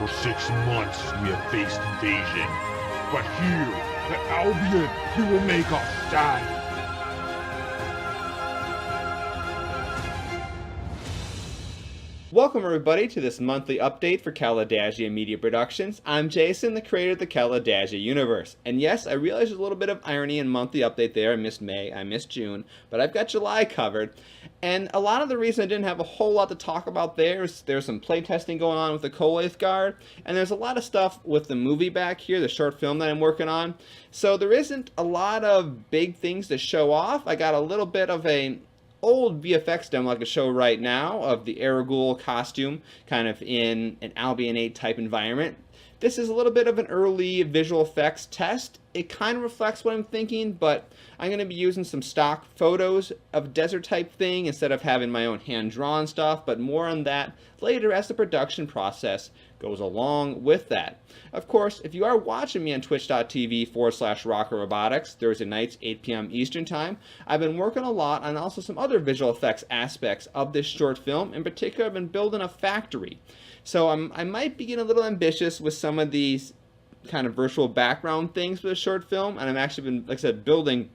For 6 months we have faced invasion, but here, at Albion, we will make our stand. Welcome everybody to this monthly update for Kalidasia Media Productions. I'm Jason, the creator of the Kalidasia universe. And yes, I realize there's a little bit of irony in monthly update there. I missed May, I missed June, but I've got July covered. And a lot of the reason I didn't have a whole lot to talk about there is there's some playtesting going on with the Colyath Guard, and there's a lot of stuff with the movie back here, the short film that I'm working on. So there isn't a lot of big things to show off. I got a little bit of a old VFX demo I could show right now of the Aragul costume, kind of in an Albion 8 type environment. This is a little bit of an early visual effects test. It kind of reflects what I'm thinking, but I'm going to be using some stock photos of desert type thing instead of having my own hand-drawn stuff, but more on that later as the production process goes along with that. Of course, if you are watching me on twitch.tv/rockerrobotics Thursday nights, 8 p.m. Eastern Time, I've been working a lot on also some other visual effects aspects of this short film. In particular, I've been building a factory. So I might be getting a little ambitious with some of these kind of virtual background things for the short film, and I've actually been, like I said, building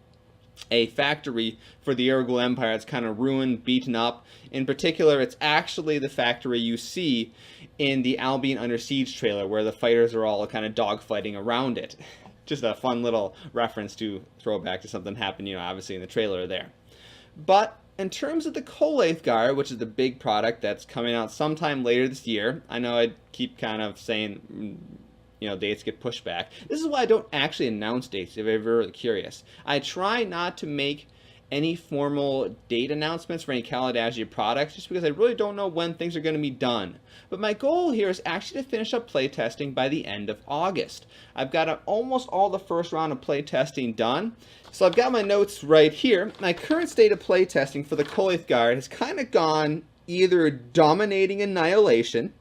a factory for the Aragul Empire. It's kind of ruined, beaten up. In particular, it's actually the factory you see in the Albion Under Siege trailer, where the fighters are all kind of dogfighting around it. Just a fun little reference to throw back to something happened, obviously in the trailer there. But in terms of the Colyath Guard, which is the big product that's coming out sometime later this year, I know I keep kind of saying, dates get pushed back. This is why I don't actually announce dates, if you're really curious. I try not to make any formal date announcements for any Kalidasia products, just because I really don't know when things are going to be done. But my goal here is actually to finish up playtesting by the end of August. I've got almost all the first round of playtesting done. So I've got my notes right here. My current state of playtesting for the Colyath Guard has kind of gone either dominating annihilation.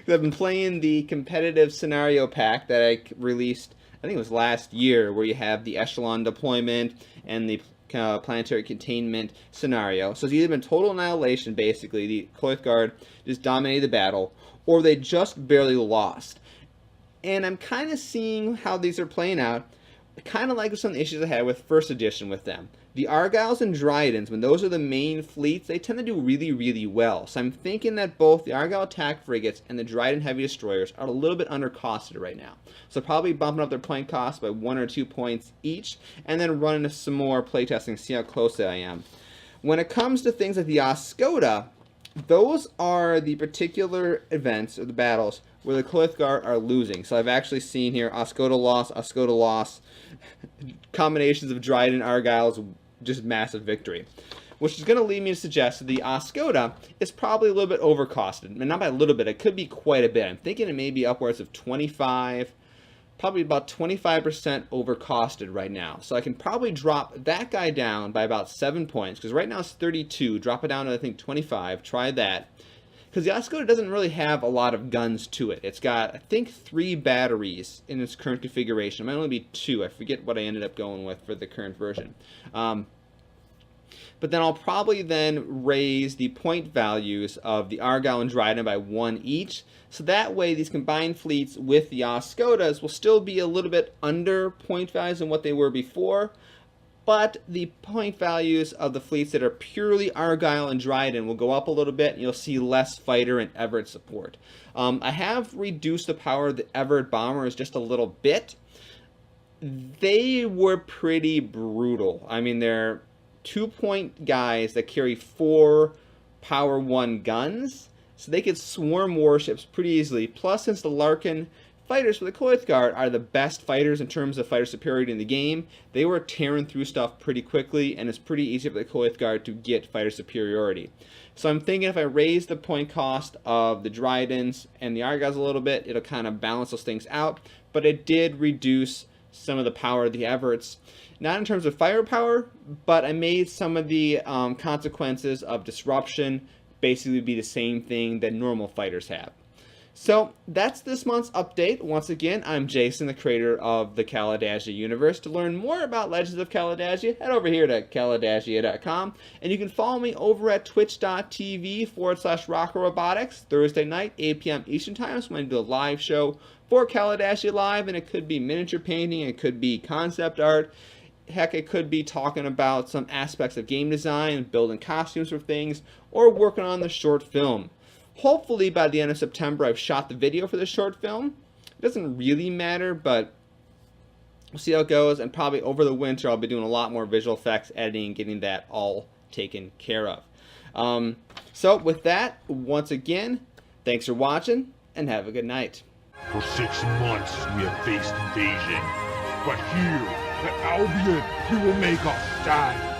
I've been playing the competitive scenario pack that I released, I think it was last year, where you have the echelon deployment and the planetary containment scenario. So it's either been total annihilation, basically, the Colyath Guard just dominated the battle, or they just barely lost. And I'm kind of seeing how these are playing out, kind of like some of the issues I had with first edition with them. The Argyles and Dryadens, when those are the main fleets, they tend to do really, really well. So I'm thinking that both the Argyle attack frigates and the Dryden heavy destroyers are a little bit undercosted right now. So probably bumping up their point cost by 1 or 2 points each, and then running some more playtesting, see how close I am. When it comes to things like the Oscoda, those are the particular events or the battles where the Colyath Guard are losing. So I've actually seen here Oscoda loss, combinations of Dryden, Argyles, just massive victory. Which is going to lead me to suggest that the Oscoda is probably a little bit overcosted. And not by a little bit, it could be quite a bit. I'm thinking it may be upwards of 25, probably about 25% overcosted right now. So I can probably drop that guy down by about 7 points, because right now it's 32. Drop it down to, I think, 25. Try that. Because the Oscoda doesn't really have a lot of guns to it. It's got, I think, 3 batteries in its current configuration. It might only be 2. I forget what I ended up going with for the current version. But then I'll probably then raise the point values of the Argyle and Dryden by 1 each. So that way these combined fleets with the Oscodas will still be a little bit under point values than what they were before. But the point values of the fleets that are purely Argyle and Dryden will go up a little bit, and you'll see less fighter and Everett support. I have reduced the power of the Everett bombers just a little bit. They were pretty brutal. I mean, they're 2-point guys that carry 4 power 1 guns, so they could swarm warships pretty easily. Plus, since the Larkin fighters for the Colyath Guard are the best fighters in terms of fighter superiority in the game, they were tearing through stuff pretty quickly, and it's pretty easy for the Colyath Guard to get fighter superiority. So I'm thinking if I raise the point cost of the Drydens and the Argyles a little bit, it'll kind of balance those things out. But it did reduce some of the power of the Everetts. Not in terms of firepower, but I made some of the consequences of disruption basically be the same thing that normal fighters have. So that's this month's update. Once again, I'm Jason, the creator of the Kalidasia universe. To learn more about Legends of Kalidasia, head over here to kalidasia.com, and you can follow me over at twitch.tv/RockoRobotics, Thursday night, 8 p.m. Eastern Time. So I'm going to do a live show for Kalidasia Live, and it could be miniature painting, it could be concept art, heck, it could be talking about some aspects of game design, building costumes for things, or working on the short film. Hopefully by the end of September I've shot the video for the short film. It doesn't really matter, but we'll see how it goes, and probably over the winter I'll be doing a lot more visual effects, editing, getting that all taken care of. So with that, once again, thanks for watching, and have a good night. For 6 months we have faced invasion, but here, at Albion, we will make us stand.